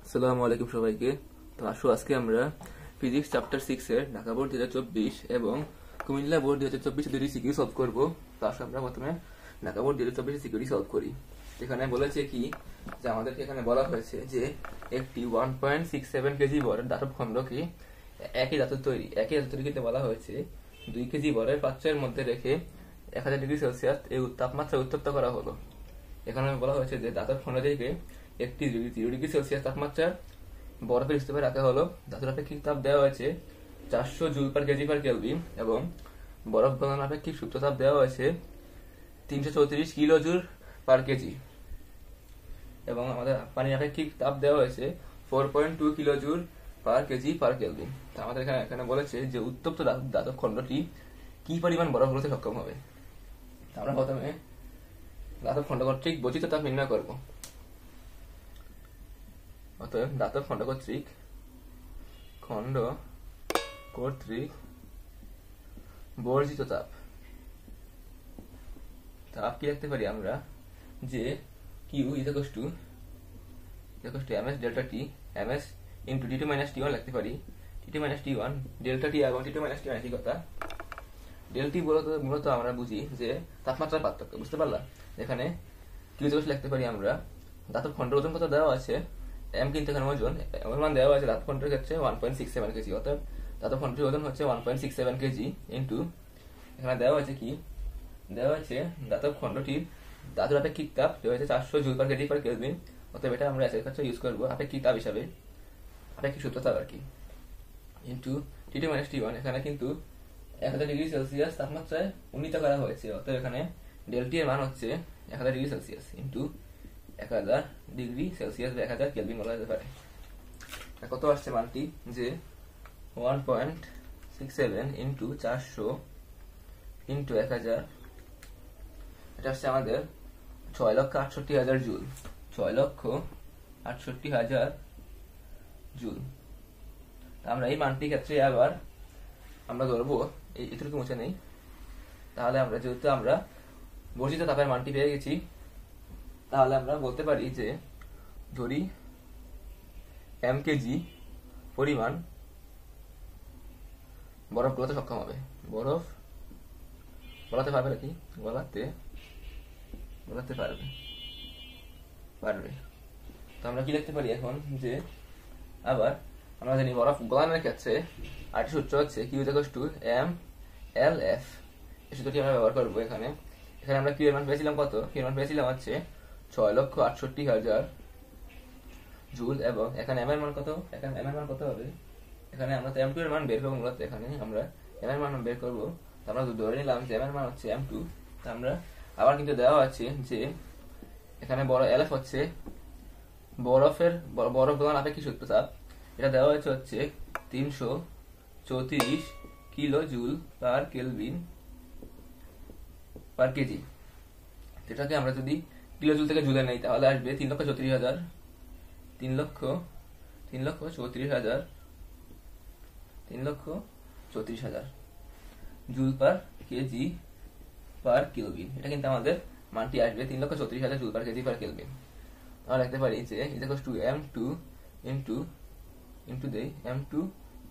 আসসালামু আলাইকুম সবাইকে। তো আসো আজকে আমরা ফিজিক্স চ্যাপ্টার 6 এর ঢাকা বোর্ড 2024 এবং কুমিল্লা বোর্ড 2024 দুটি সিকিউ সলভ করব। তো আসো আমরা প্রথমে ঢাকা বোর্ড 2024 সিকিউটি সলভ করি। এখানে বলেছে কি যে আমাদেরকে এখানে বলা হয়েছে যে একটি 1.67 কেজি বরের ধাতব খণ্ডকে একই ধাতু তৈরিতে বলা হয়েছে 2 কেজি বরের পাত্রের মধ্যে রেখে 1000 ডিগ্রি সেলসিয়াস এই তাপমাত্রা উত্তপ্ত করা হলো। এখানে বলা হয়েছে যে ধাতব খণ্ডটিকে একটি 0 ডিগ্রি সেলসিয়াস তাপমাত্রার বরফের স্তূপে রাখা হলো। ধাতুর আপেক্ষিক তাপ দেওয়া হয়েছে 400 joule per kg per kelvin এবং বরফ গলন আপেক্ষিক সুপ্ত তাপ দেওয়া হয়েছে 334 কিলো জুল পার কেজি এবং আমাদের পানির আপেক্ষিক তাপ দেওয়া হয়েছে 4.2 kilo joule per kg per kelvin. তো আমাদের এখানে বলেছে যে উত্তপ্ত ধাতব খণ্ডটি কি পরিমাণ বরফ গলতে সক্ষম হবে। আমরা প্রথমে ধাতব খণ্ড কর্তৃক বর্ধিত তাপ নির্ণয় করব। অতএব ধাতব খণ্ড কর্তৃক বর্জিত তাপ কি লিখতে পারি আমরা যে Q equals to ms delta T ms into t2 - t1 লিখতে পারি। t2 - t1 ডেল্টা টি এবং t2 - t1 একই কথা। ডেল টি মূলত আমরা বুঝি যে তাপমাত্রার পার্থক্য, বুঝতে পারলাম। এখানে কিউ ইকুয়ালস লিখতে পারি আমরা ধাতব খণ্ডের ওজন কত দেওয়া আছে m, কিন্তু এখানে ওজন মান দেওয়া আছে ধাতব খণ্ডের ক্ষেত্রে 1.67 কেজি। অর্থাৎ ধাতব খণ্ডের ওজন হচ্ছে 1.67 কেজি ইনটু এখানে দেওয়া আছে কি দেওয়া আছে ধাতব খণ্ডটির ধাতুর আপেক্ষিক তাপ দেওয়া হয়েছে 400 joule per kg per kelvin. অতএব এটা আমরা এর ক্ষেত্রে ইউজ করব আপেক্ষিক তাপ হিসাবে, আপেক্ষিক সূত্র তাপ আর কি, ইনটু t2 - t1। এখানে কিন্তু 1000 ডিগ্রি সেলসিয়াস তাপমাত্রায় উন্নীত করা হয়েছে। অতএব এখানে ডেল টি এর মান হচ্ছে 1000 degree Celsius into 1000 degree Celsius বা 1000 কেলভিন বলা যেতে পারে। কত আসছে মানটি যে 1.67 ইনটু 400 ইনটু 1000, এটা আসছে আমাদের 6,68,000 জুল। 6,68,000 জুল। আমরা এই মানটির ক্ষেত্রে আবার আমরা ধরবো এটুকু মুছে নেই। তাহলে আমরা যেহেতু আমরা বর্জিত তাপের মানটি পেয়ে গেছি, তাহলে আমরা বলতে পারি যে ধরি m কেজি পরিমাণ বরফ গলাতে সক্ষম হবে। বরফ গলাতে পারবে নাকি? গলাতে পারবে। তো আমরা কি লিখতে পারি এখন যে আবার আমরা জানি বরফ গলানোর ক্ষেত্রে আরেকটি সূত্র হচ্ছে Q ইকুয়ালস টু mLF। এই সূত্রটি আমরা ব্যবহার করবো। এখানে আমরা Q এর মান পেয়েছিলাম কত? Q এর মান পেয়েছিলাম হচ্ছে 6,68,000 জুল এবং এখানে m এর মান কত? এখানে m এর মান কত হবে? এখানে আমরা তো m2 এর মান বের করব। মূলত এখানে আমরা m এর মান বের করব। তো আমরা ধরে নিলাম যে m এর মান হচ্ছে m2। তো আমরা আবার কিন্তু দেওয়া আছে যে এখানে বড় LF হচ্ছে বরফ গলন আপেক্ষিক সূত্র তাপ। এটা দেওয়া হচ্ছে 334 kilo joule per kelvin per kg. এটাকে আমরা যদি কিলো জুল থেকে জুলে নেই তাহলে আসবে 3,34,000 joule per kg per kelvin. এটা কিন্তু আমাদের মানটি আসবে 3,34,000 joule per kg per kelvin. আমরা লিখতে পারি যে ইকুয়ালস টু m2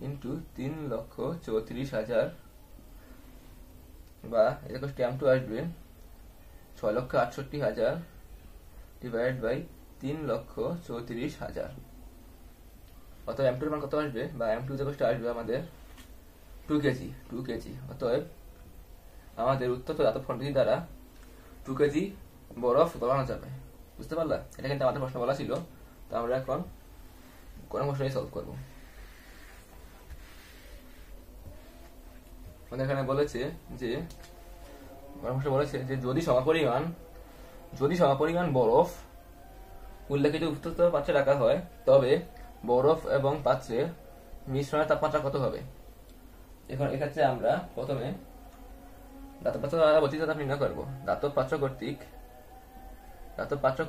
ইনটু 3,34,000 বা ইকুয়ালস টু m2 আসবে 6,68,000 ডিভাইড বাই 3,34,000। অতএব m2 এর মান কত আসবে? বা m2 ইকুয়ালস টু আসবে আমাদের 2 কেজি। অতএব আমাদের উত্তপ্ত ধাতব খণ্ডটি দ্বারা 2 কেজি বরফ গলানো যাবে। বুঝতে পারলা? এটা কিন্তু আমাদের প্রশ্ন বলা ছিল। তো আমরা এখন কোন প্রশ্নই সলভ করব। আমাদের এখানে বলেছে যে যদি সমপরিমাণ বরফ উল্লেখিত উত্তপ্ত পাত্রে রাখা হয় তবে বরফ এবং পাত্রের মিশ্রণের তাপমাত্রা কত হবে। এখন এক্ষেত্রে আমরা প্রথমে ধাতব পাত্র দ্বারা বর্ধিত তাপ নির্ণয় করব। ধাতব পাত্র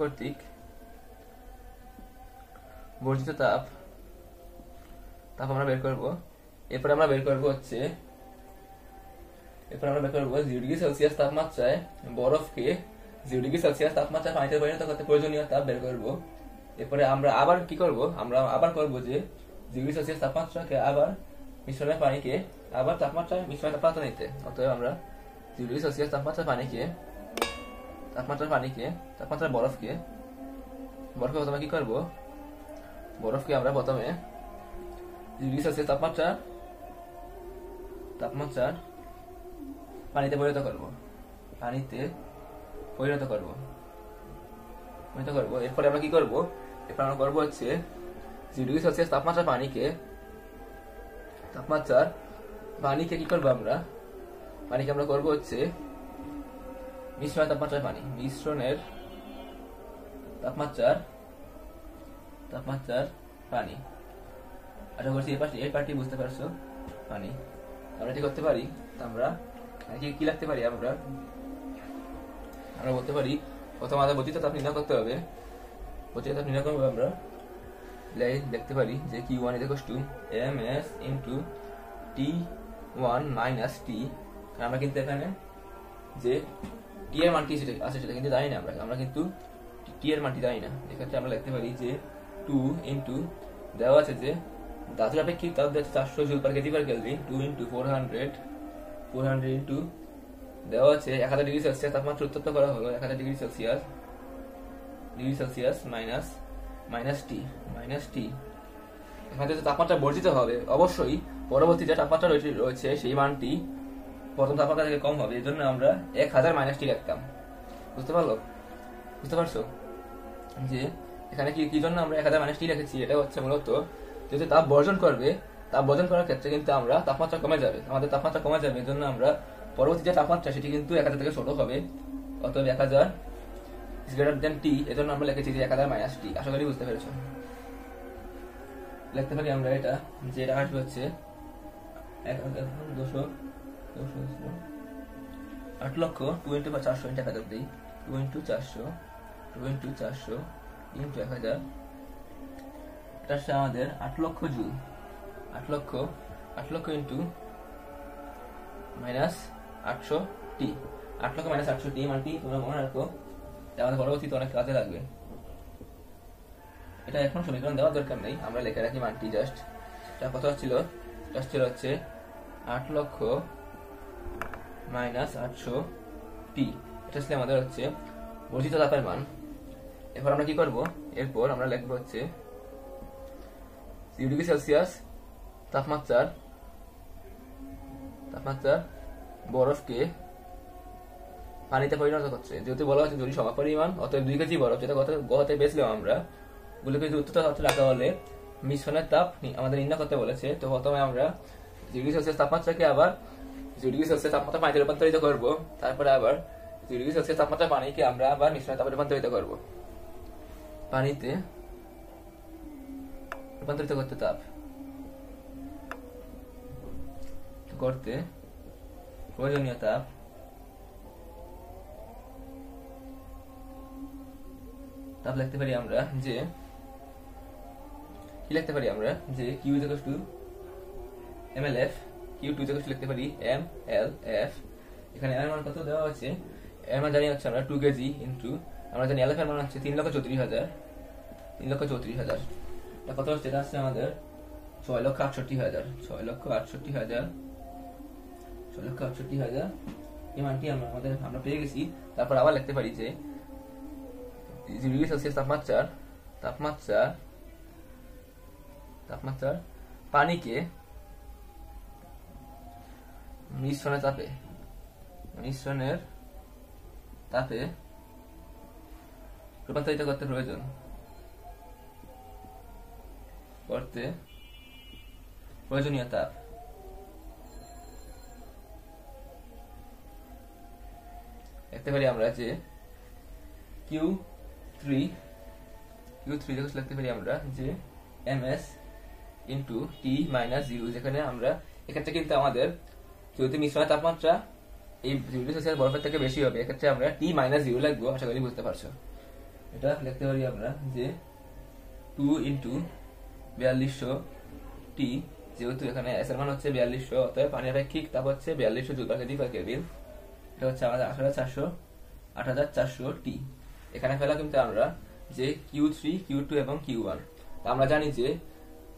কর্তৃক বর্জিত তাপ আমরা বের করব। এরপর আমরা বের করব 0 ডিগ্রি সেলসিয়াস তাপমাত্রায় বরফকে 0 ডিগ্রি সেলসিয়াস তাপমাত্রায় পানিতে পরিণত করতে প্রয়োজনীয় তাপ বের করব। এরপরে আমরা আবার কি করব, আমরা আবার করব যে 0 ডিগ্রি সেলসিয়াস তাপমাত্রাকে আবার মিশ্রণের পানিকে আবার মিশ্রণের তাপমাত্রা নিতে। অতএব আমরা 0 ডিগ্রি সেলসিয়াস তাপমাত্রার বরফকে প্রথমে কি করব, বরফকে আমরা প্রথমে 0 ডিগ্রি সেলসিয়াস তাপমাত্রার পানিতে পরিণত করব। এরপরে আমরা কি করব, এরপর আমরা করব হচ্ছে 0 ডিগ্রি সেলসিয়াস তাপমাত্রার পানিকে কি করব, পানিকে আমরা করব হচ্ছে মিশ্রণের তাপমাত্রার পানি। আশা করছি এই পার্টি বুঝতে পারছো। পানি আমরা কি করতে পারি, আমরা কি লিখতে পারি, আমরা বলতে পারি প্রথম আমাদের বর্ধিত তাপ নির্ণয় করতে হবে। আমরা দেখতে পারি যে Q1 ms into T1 minus T। আমরা কিন্তু এখানে যে T এর মানটি আছে সেটা কিন্তু জানি না, আমরা কিন্তু T এর মানটি জানি না। এক্ষেত্রে আমরা লিখতে পারি যে 2 into দেওয়া আছে যে ধাতুর আপেক্ষিক তাপ দেওয়া আছে 400 joule per kg per kelvin, 2 into 400 into দেওয়া আছে 1000 ডিগ্রি সেলসিয়াস তাপমাত্রা উত্তপ্ত করা হলো 1000 ডিগ্রি সেলসিয়াস মাইনাস টি। এখানে যে তাপমাত্রা বর্ধিত হবে অবশ্যই পরবর্তী যে তাপমাত্রা রয়েছে সেই মানটি প্রথম তাপমাত্রা থেকে কম হবে। এজন্য আমরা 1000 মাইনাস টি রাখতাম। বুঝতে পারছো যে এখানে কি জন্য আমরা 1000 মাইনাস টি রেখেছি? এটা হচ্ছে মূলত যেহেতু তাপ বর্জন করার ক্ষেত্রে কিন্তু আমরা তাপমাত্রা কমে যাবে, আমাদের তাপমাত্রা কমে যাবে। এজন্য আমরা পরবর্তী যে তাপমাত্রা সেটি কিন্তু 1000 থেকে ছোট হবে। অতএব 1000 is greater than t, এজন্য আমরা লিখেছি যে 1000 মাইনাস টি। আশা করি বুঝতে পেরেছো। লিখতে পারি আমরা এটা যে এটা আসবে হচ্ছে 8 লক্ষ 2 into 400 into 1000 দিই, 2 into 400 into 1000, এটা হচ্ছে আমাদের 8 লক্ষ জুল। 8 লক্ষ ইন্টু মাইনাস 800 টি, 8 লক্ষ মাইনাস 800 টি মানটি তোমরা মনে রাখো, আমাদের পরবর্তীতে অনেক কাজে লাগবে। এটা এখন সমীকরণ দেওয়ার দরকার নেই, আমরা লিখে রাখি মানটি জাস্ট। এটা কত ছিল হচ্ছে 8 লক্ষ মাইনাস 800 টি। এটা ছিল আমাদের হচ্ছে বর্ধিত তাপের মান। এরপর আমরা কি করব, এরপর আমরা লিখবো হচ্ছে 0 ডিগ্রি সেলসিয়াস তাপমাত্রার বরফকে পানিতে পরিণত করছে। যেহেতু বলা হচ্ছে যদি সমপরিমাণ, অতএব 2 কেজি বরফ, যেটা গততে পেয়েছিলাম আমরা, গুলোকে যদি উত্তপ্ত তাপমাত্রা রাখা হলে মিশ্রণের তাপ আমাদের নির্ণয় করতে বলেছে। তো প্রথমে আমরা 0 ডিগ্রি সেলসিয়াস তাপমাত্রাকে আবার 0 ডিগ্রি সেলসিয়াস তাপমাত্রা পানিতে রূপান্তরিত করব। তারপরে আবার 0 ডিগ্রি সেলসিয়াস তাপমাত্রা পানিকে আমরা আবার মিশ্রণের তাপে রূপান্তরিত করব। পানিতে রূপান্তরিত করতে প্রয়োজনীয় তাপ লিখতে পারি আমরা যে Q mlf, Q2 লিখতে পারি mlf। এখানে m এর মান কত দেওয়া আছে, m এর জানি হচ্ছে আমরা 2 কেজি ইনটু আমরা জানি lf এর মান হচ্ছে 3,34,000। এটা কত হচ্ছে, এটা হচ্ছে আমাদের 6,68,000। এই মানটি আমরা পেয়ে গেছি। তারপর আবার লিখতে পারি যে 0 ডিগ্রি সেলসিয়াস তাপমাত্রার পানিকে মিশ্রণের তাপে রূপান্তরিত করতে প্রয়োজনীয় তাপ। লিখতে পারি আমরা যে Q3 লিখতে পারি আমরা যে ms into T minus 0। যেখানে আমরা এক্ষেত্রে কিন্তু আমাদের যেহেতু মিশ্রণের তাপমাত্রা এই 0 ডিগ্রি সেলসিয়াস বরফের থেকে বেশি হবে, এক্ষেত্রে আমরা T minus 0 লিখবো। আশা করি বুঝতে পারছো। এটা লিখতে পারি আমরা যে 2 into 4200 T, যেহেতু এখানে S এর মান হচ্ছে 4200, অতএব পানির আপেক্ষিক তাপ হচ্ছে 4200 joule per kg per kelvin. এটা হচ্ছে আমাদের 8400 টি। এখানে ফেলা কিন্তু আমরা যে Q3, Q2 এবং Q1। আমরা জানি যে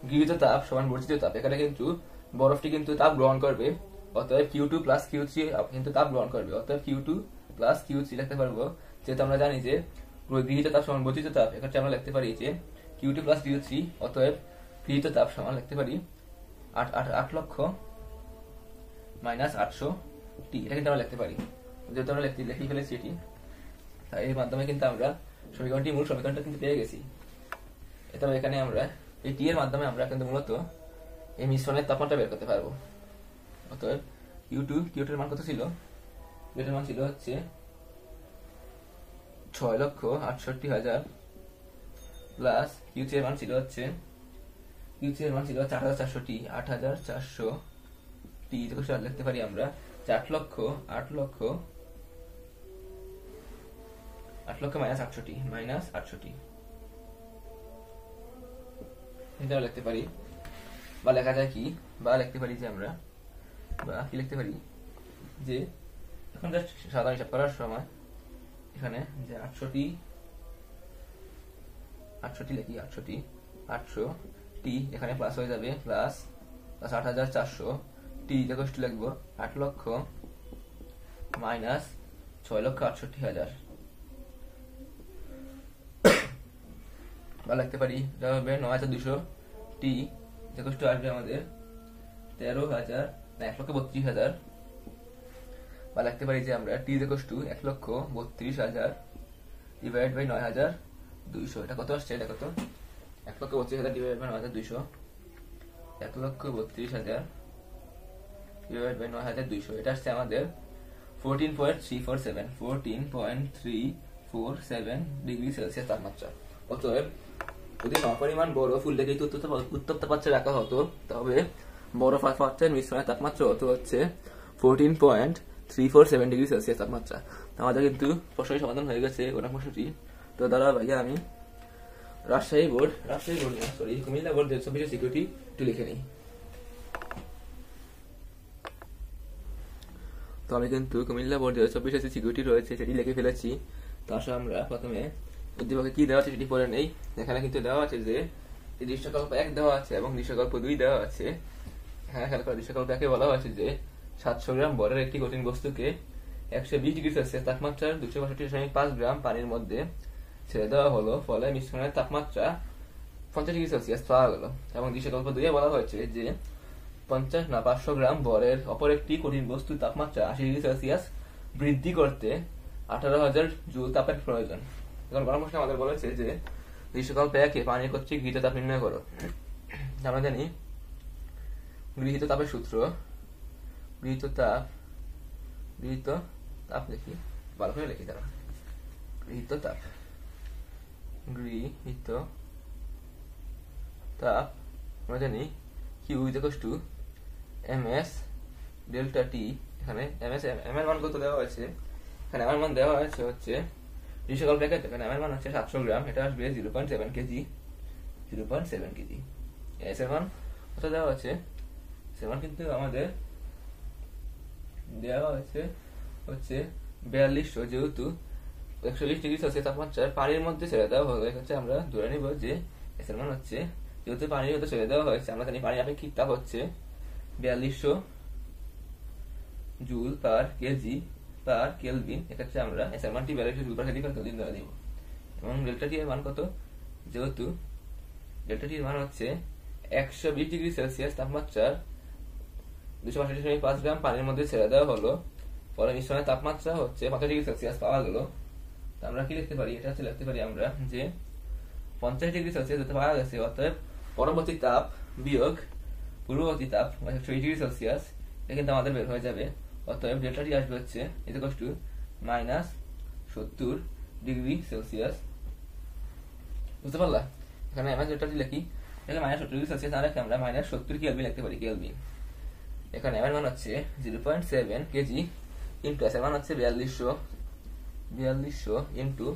গৃহীত তাপ সমান বর্জিত তাপ। এখানে কিন্তু বরফটি কিন্তু তাপ গ্রহণ করবে, অতএব Q2 প্লাস Q3 কিন্তু তাপ গ্রহণ করবে, অতএব Q2 প্লাস Q3 লিখতে পারবো। যেহেতু আমরা জানি যে গৃহীত তাপ সমান বর্জিত তাপ, এক্ষেত্রে আমরা লিখতে পারি যে Q2 প্লাস Q3, অতএব গৃহীত তাপ সমান লিখতে পারি 8 লক্ষ মাইনাস 800 টি। এটা কিন্তু আমরা লিখতে পারি, যেহেতু আমরা লিখে ফেলেছি এটি, তাই এর মাধ্যমে কিন্তু আমরা সমীকরণটি মূল সমীকরণটা কিন্তু পেয়ে গেছি। তবে এখানে আমরা এই টি এর মাধ্যমে আমরা কিন্তু মূলত এই মিশ্রণের তাপমাত্রা বের করতে পারবো। অতএব Q2 এর মান কত ছিল? এটার মান ছিল হচ্ছে 6,68,000 প্লাস Q3 এর মান ছিল হচ্ছে 8,400 টি। 8,400 টি লিখতে পারি আমরা 8 লক্ষ মাইনাস 800 টি, এটা লিখতে পারি। বা লেখা যায় কি, বা লিখতে পারি যে আমরা লিখতে পারি যে এখন জাস্ট সাধারণ হিসাব করার সময় এখানে যে 800 টি লিখি, 800 টি এখানে প্লাস হয়ে যাবে, প্লাস 8,400 টি লিখবো 8 লক্ষ মাইনাস 6,68,000। বা লিখতে পারি এটা হবে 9,200 টি আসবে আমাদের 1,32,000। বা লিখতে পারি যে আমরা টি 1,32,000 ডিভাইড বাই 9,200। এটা কত আসছে? এটা কত? 1,32,000 ডিভাইড বাই 9,200, 1,32,000 ডিভাইড বাই 9,200। এটা আসছে আমাদের 14.347 ডিগ্রি সেলসিয়াস তাপমাত্রা। অতএব যদি নপরিমাণ বরফ উল্লেখিত উত্তপ্ত পাত্রে রাখা হতো, তবে বরফ পাত্রের মিশ্রণের তাপমাত্রা হতো হচ্ছে 14.347 ডিগ্রি সেলসিয়াস তাপমাত্রা। আমাদের কিন্তু প্রশ্নটি সমাধান হয়ে গেছে প্রশ্নটি। তো দাদা ভাইয়া আমি কুমিল্লা বোর্ড 2024 সিকিউরিটি একটু লিখে নিই। তো আমি কিন্তু কুমিল্লা বোর্ড 2024 সিকিউরিটি রয়েছে সেটি লিখে ফেলেছি। তো আসলে আমরা প্রথমে উদ্দীপকে কি দেওয়া আছে সেটি পড়ে নেই। এখানে কিন্তু দেওয়া আছে যে দৃশ্যকল্প 1 দেওয়া আছে এবং দৃশ্যকল্প 2 দেওয়া আছে। হ্যাঁ, খেয়াল করে দৃশ্যকল্প 1 বলা হয়েছে যে 700 গ্রাম বরের একটি কঠিন বস্তুকে 120 ডিগ্রি সেলসিয়াস তাপমাত্রার 262.5 গ্রাম পানির মধ্যে ছেড়ে দেওয়া হলো, ফলে মিশ্রণের তাপমাত্রা 50 ডিগ্রি সেলসিয়াস পাওয়া গেল। এবং দৃশ্যকল্প 2 বলা হয়েছে যে 500 গ্রাম বরের অপর একটি কঠিন বস্তুর তাপমাত্রা 80 ডিগ্রি সেলসিয়াস বৃদ্ধি করতে 18,000 জুল তাপের প্রয়োজন। এখন গরম প্রশ্নে আমাদের বলেছে যে দৃশ্যকল্প 1 পানি কর্তৃক গৃহীত তাপ নির্ণয় করো। আমরা জানি গৃহীত তাপের সূত্র, গৃহীত তাপ দেখি ভালো করে লিখি তারা। গৃহীত তাপ আমরা জানি Q ms ডেল্টা টি। এখানে এম এর মান কত দেওয়া হয়েছে? এখানে এম এর মান দেওয়া হয়েছে হচ্ছে দৃশ্যকল্প 1 এখানে এম এর মান হচ্ছে 700 গ্রাম, এটা আসবে 0.7 কেজি। এস এর মান কত দেওয়া হচ্ছে? এস এর মান কিন্তু আমাদের দেওয়া হয়েছে হচ্ছে 4200, যেহেতু 120 ডিগ্রি সেলসিয়াস তাপমাত্রার পানির মধ্যে ছেড়ে দেওয়া হলো। এক্ষেত্রে আমরা ধরে নিব যে এস এর মান হচ্ছে, যেহেতু পানির মধ্যে ছেড়ে দেওয়া হয়েছে, আমরা জানি পানির আপেক্ষিক তাপ হচ্ছে 4200 joule per kg per kelvin. এক্ষেত্রে আমরা এস এর মানটি 4200 joule per kg per kelvin ধরে দিব। এবং ডেল্টা টি এর মান কত? যেহেতু ডেল্টা টি এর মান হচ্ছে 120 ডিগ্রি সেলসিয়াস তাপমাত্রার 262.5 গ্রাম পানির মধ্যে ছেড়ে দেওয়া হলো, ফলে মিশ্রণের তাপমাত্রা হচ্ছে 50 ডিগ্রি সেলসিয়াস পাওয়া গেল। আমরা কি লিখতে পারি? এটা হচ্ছে লিখতে পারি আমরা যে 50 ডিগ্রি সেলসিয়াস যেতে পাওয়া গেছে, অতএব পরবর্তী তাপ বিয়োগ পূর্ববর্তী তাপ 120 ডিগ্রি সেলসিয়াস, এটা কিন্তু আমাদের বের হয়ে যাবে। অতএব ডেল্টা টি আসবে হচ্ছে -70 ডিগ্রি সেলসিয়াস। বুঝতে পারলা? এখানে আমরা ডেল্টা টি লিখি, এখানে -70 ডিগ্রি সেলসিয়াস না রেখে আমরা -70 কেলভিন লিখতে পারি, কেলভিন। এখানে এম এর মান হচ্ছে 0.7 কেজি ইন্টু এস এর মান হচ্ছে 4200 ইন্টু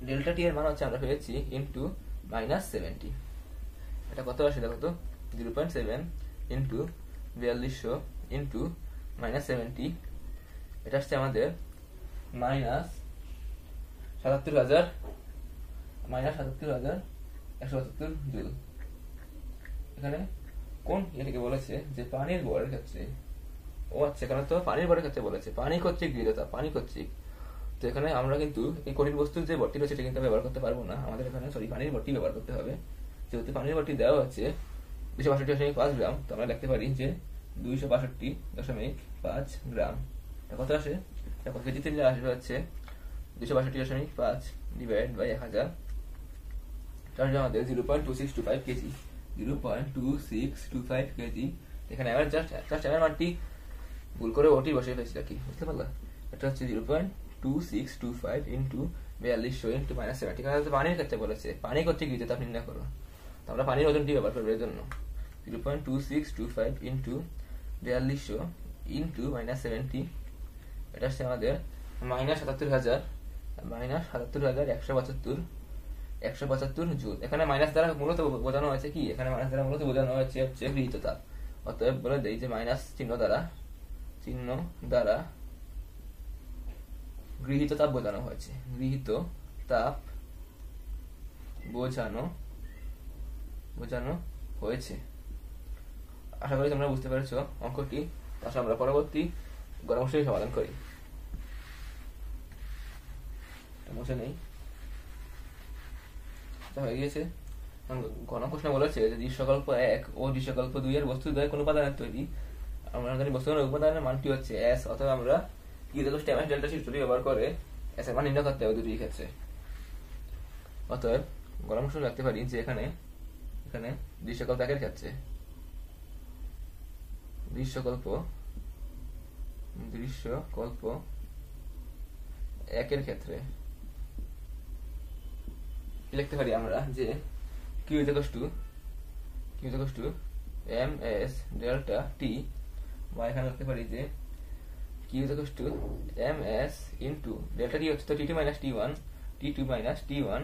ডেল্টা টি এর মান হচ্ছে আমরা পেয়েছি ইন্টু -70। এটা কত আসে দেখো তো? 0.7 ইন্টু 4200 ইন্টু -70, এটা আসছে আমাদের -77,000 -77,172 জুল। এখানে কোন এটাকে বলেছে যে পানির ভরের ক্ষেত্রে, ও আচ্ছা এখানে তো পানির ভরের ক্ষেত্রে বলেছে, পানি কর্তৃক গৃহীত, পানি কর্তৃক। তো এখানে আমরা কিন্তু এই কঠিন বস্তুর যে ভরটি রয়েছে সেটা কিন্তু ব্যবহার করতে পারবো না, আমাদের এখানে পানির ভরটি ব্যবহার করতে হবে। যেহেতু পানির ভরটি দেওয়া হচ্ছে 262.5 গ্রাম, তো আমরা লিখতে পারি যে 262.5 গ্রাম। কত আসে? কত কেজিতে আসবে হচ্ছে 262.5 ডিভাইড বাই 1000, তাহলে আমাদের 0.2625 কেজি, 0.2625 কেজি। এখানে জাস্ট এর মানটি ভুল করে ওটি বসে ফেলেছি আর কি, বুঝতে পারলা? এটা হচ্ছে 0.2625 ইন্টু 4200 ইন্টু -70। এখানে পানির ক্ষেত্রে বলেছে পানি কর্তৃক গৃহীত তাপ নির্ণয় করো, তো আমরা পানির ওজনটি ব্যবহার করবো এর জন্য। 0.2625 ইন্টু 4200 ইন্টু -70, এটা হচ্ছে আমাদের -77,175 জুল। এখানে মাইনাস দ্বারা মূলত বোঝানো হয়েছে কি? এখানে মাইনাস দ্বারা মূলত বোঝানো হয়েছে হচ্ছে গৃহীত তাপ। অতএব বলে দেই যে মাইনাস চিহ্ন দ্বারা গৃহীত তাপ বোঝানো হয়েছে, গৃহীত তাপ বোঝানো হয়েছে। আশা করি তোমরা বুঝতে পেরেছ অঙ্কটি। আসলে আমরা পরবর্তী গণমশাই সমাধান করি। সমস্যা নেই, হয়ে গিয়েছে। ঘন প্রশ্ন বলেছে যে দৃশ্যকল্প 1 ও দৃশ্যকল্প 2 এর বস্তু দ্বয় কোন উপাদানের তৈরি? আমরা জানি বস্তুর উপাদানের মানটি হচ্ছে S, অথবা আমরা কি দেখো ms ডেল্টা সূত্রটি ব্যবহার করে S এর মান নির্ণয় করতে হবে দুটি ক্ষেত্রে। অতএব ঘন প্রশ্ন রাখতে পারি যে এখানে দৃশ্যকল্প 1 এর ক্ষেত্রে দৃশ্যকল্প 1 এর ক্ষেত্রে লিখতে পারি আমরা যে Q = ms ডেল্টা t, বা এখানে লিখতে পারি যে Q = ms into delta t হচ্ছে তো t2 - t1, t2 - t1,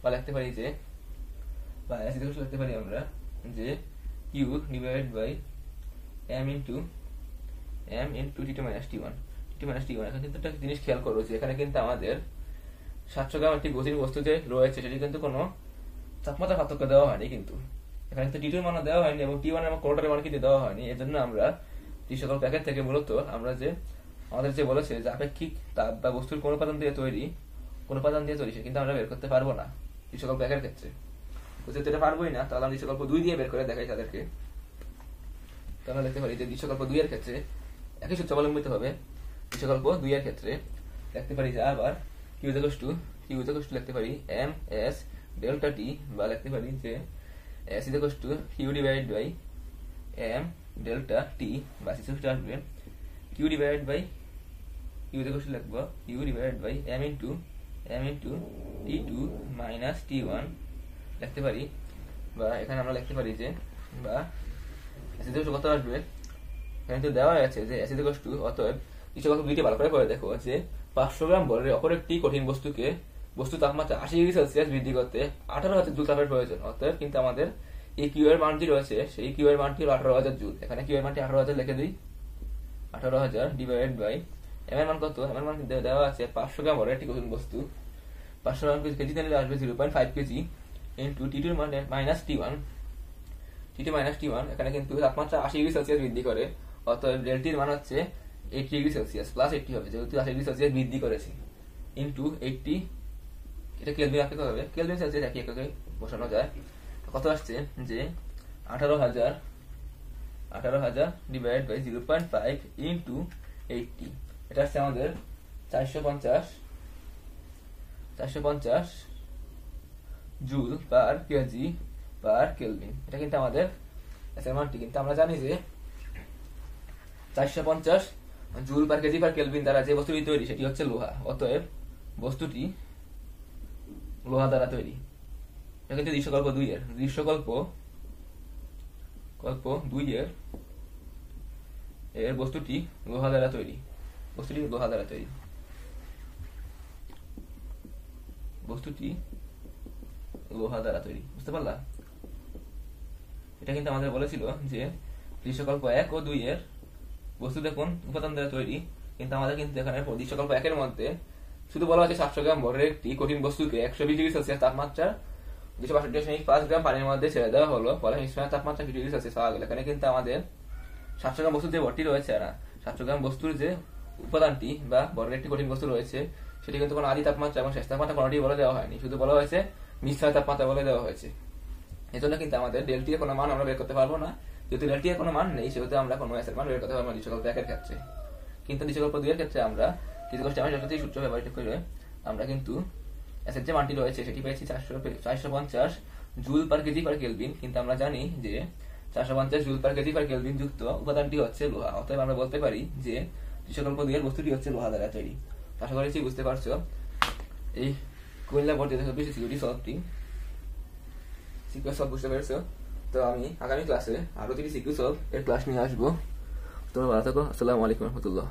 বা লিখতে পারি যে বা s লিখতে পারি আমরা যে Q divide by m into t2 - t1, t2 - t1। এখানে কিন্তু একটা জিনিস খেয়াল করো যে এখানে কিন্তু আমাদের 700 গ্রাম একটি গতির বস্তু যে রয়েছে সেটি কিন্তু কোনো তাপমাত্রা পার্থক্য দেওয়া হয়নি, কিন্তু এখানে কিন্তু টি2 এর মান দেওয়া হয়নি এবং টি1 এর কোনটার মান কিন্তু দেওয়া হয়নি। এর জন্য আমরা দৃশ্যকল্প 1 থেকে মূলত আমরা যে আমাদের যে বলেছে যে আপেক্ষিক তাপ বা বস্তুর কোন উপাদান দিয়ে তৈরি সে কিন্তু আমরা বের করতে পারবো না দৃশ্যকল্প 1 এর ক্ষেত্রে। তো যেহেতু এটা পারবোই না, তাহলে আমরা দৃশ্যকল্প 2 দিয়ে বের করে দেখাই তাদেরকে। তো আমরা লিখতে পারি যে দৃশ্যকল্প 2 এর ক্ষেত্রে একই সূত্র অবলম্বিত হবে। দৃশ্যকল্প 2 এর ক্ষেত্রে লিখতে পারি যে আবার Q লিখতে পারি ms ডেল্টা t, বা লিখতে পারি যে S Q divide by m delta t, বা সূত্রটি আসবে Q ডিভাইড বাই লিখবো Q divide by m into t2 minus t1 লিখতে পারি, বা এখানে আমরা লিখতে পারি যে বা S কত আসবে? এখানে তো দেওয়া আছে যে S অতএব দৃশ্যকল্প 2টি ভালো করে দেখো যে 500 গ্রাম ভরের অপর একটি কঠিন বস্তু তাপমাত্রা 80 ডিগ্রি সেলসিয়াস বৃদ্ধি করতে 18,000 জুল তাপের প্রয়োজন। অতএব কিন্তু আমাদের এই কিউ এর মানটি রয়েছে, সেই কিউ এর মানটি হলো 18,000 জুল। এখানে কিউ এর মানটি 18,000 লিখে দিই, 18,000 ডিভাইড বাই এম এর মান কত? এম এর মান দেওয়া আছে 500 গ্রাম ভরের একটি কঠিন বস্তু, 500 গ্রাম কেজি নিলে আসবে 0.5 কেজি ইন্টু টি2 মাইনাস টি1, এখানে কিন্তু তাপমাত্রা 80 ডিগ্রি সেলসিয়াস বৃদ্ধি করে। অতএব ডেল্টির মান হচ্ছে 80 ডিগ্রি সেলসিয়াস প্লাস 80 হবে, যেহেতু 80 ডিগ্রি সেলসিয়াস বৃদ্ধি করেছি, ইন্টু 80, এটা কেলভিন রাখতে হবে, কেলভিন সেলসিয়াস একই এককে বসানো যায়। কত আসছে যে 18,000 ডিভাইড বাই 0.5 ইন্টু 80, এটা আসছে আমাদের 450 joule per kg per kelvin. এটা কিন্তু আমাদের মানটি, কিন্তু আমরা জানি যে 450 joule per kg per kelvin দ্বারা যে বস্তুটি তৈরি সেটি হচ্ছে লোহা। অতএব বস্তুটি লোহা দ্বারা তৈরি। এটা কিন্তু দৃশ্যকল্প 2 এর বস্তুটি লোহা দ্বারা তৈরি, বুঝতে পারলা? এটা কিন্তু আমাদের বলেছিল যে দৃশ্যকল্প 1 ও 2 এর বস্তু কোন উপাদান দ্বারা তৈরি, কিন্তু আমাদের কিন্তু এখানে দৃশ্যকল্প 1 এর মধ্যে শুধু বলা হচ্ছে 700 গ্রাম ভরের একটি কঠিন বস্তুকে 120 ডিগ্রি সেলসিয়াস তাপমাত্রা 262.5 গ্রাম পানির মধ্যে ছেড়ে দেওয়া হলো, ফলে মিশ্রণের তাপমাত্রা 20 ডিগ্রি সেলসিয়াস পাওয়া গেল। এখানে কিন্তু আমাদের 700 গ্রাম বস্তুর যে ভরটি রয়েছে না, 700 গ্রাম বস্তুর যে উপাদানটি বা ভরের একটি কঠিন বস্তু রয়েছে সেটি কিন্তু কোনো আদি তাপমাত্রা এবং শেষ তাপমাত্রা কোনোটি বলে দেওয়া হয়নি, শুধু বলা হয়েছে মিশ্রণের তাপমাত্রা বলে দেওয়া হয়েছে। এজন্য কিন্তু আমাদের ডেলটি এর কোনো মান আমরা বের করতে পারবো না, যেহেতু ডেলটি এর কোনো মান নেই সেহেতু আমরা কোনো এস এর মান বের করতে পারবো না দ্বিচক্রক 1 এর ক্ষেত্রে। কিন্তু দ্বিচক্রক 2 এর ক্ষেত্রে আমরা ফিজিক্যাল সূত্র ব্যবহার করে আমরা কিন্তু এস এর যে মানটি রয়েছে সেটি পেয়েছি 450 joule per kg per kelvin. কিন্তু আমরা জানি যে 450 joule per kg per kelvin যুক্ত উপাদানটি হচ্ছে লোহা, অতএব আমরা বলতে পারি যে দ্বিচক্রক 2 এর বস্তুটি হচ্ছে লোহা দ্বারা তৈরি। আশা করছি বুঝতে পারছো এই কুমিল্লা বোর্ড 2024 সিকিউরিটি সলভটি সিকিউর সলভ বুঝতে পেরেছো। তো আমি আগামী ক্লাসে আরো 3 সিকিউর সলভ এর ক্লাস নিয়ে আসবো। তোমরা ভালো থাকো। আসসালামু আলাইকুম রহমতুল্লাহ।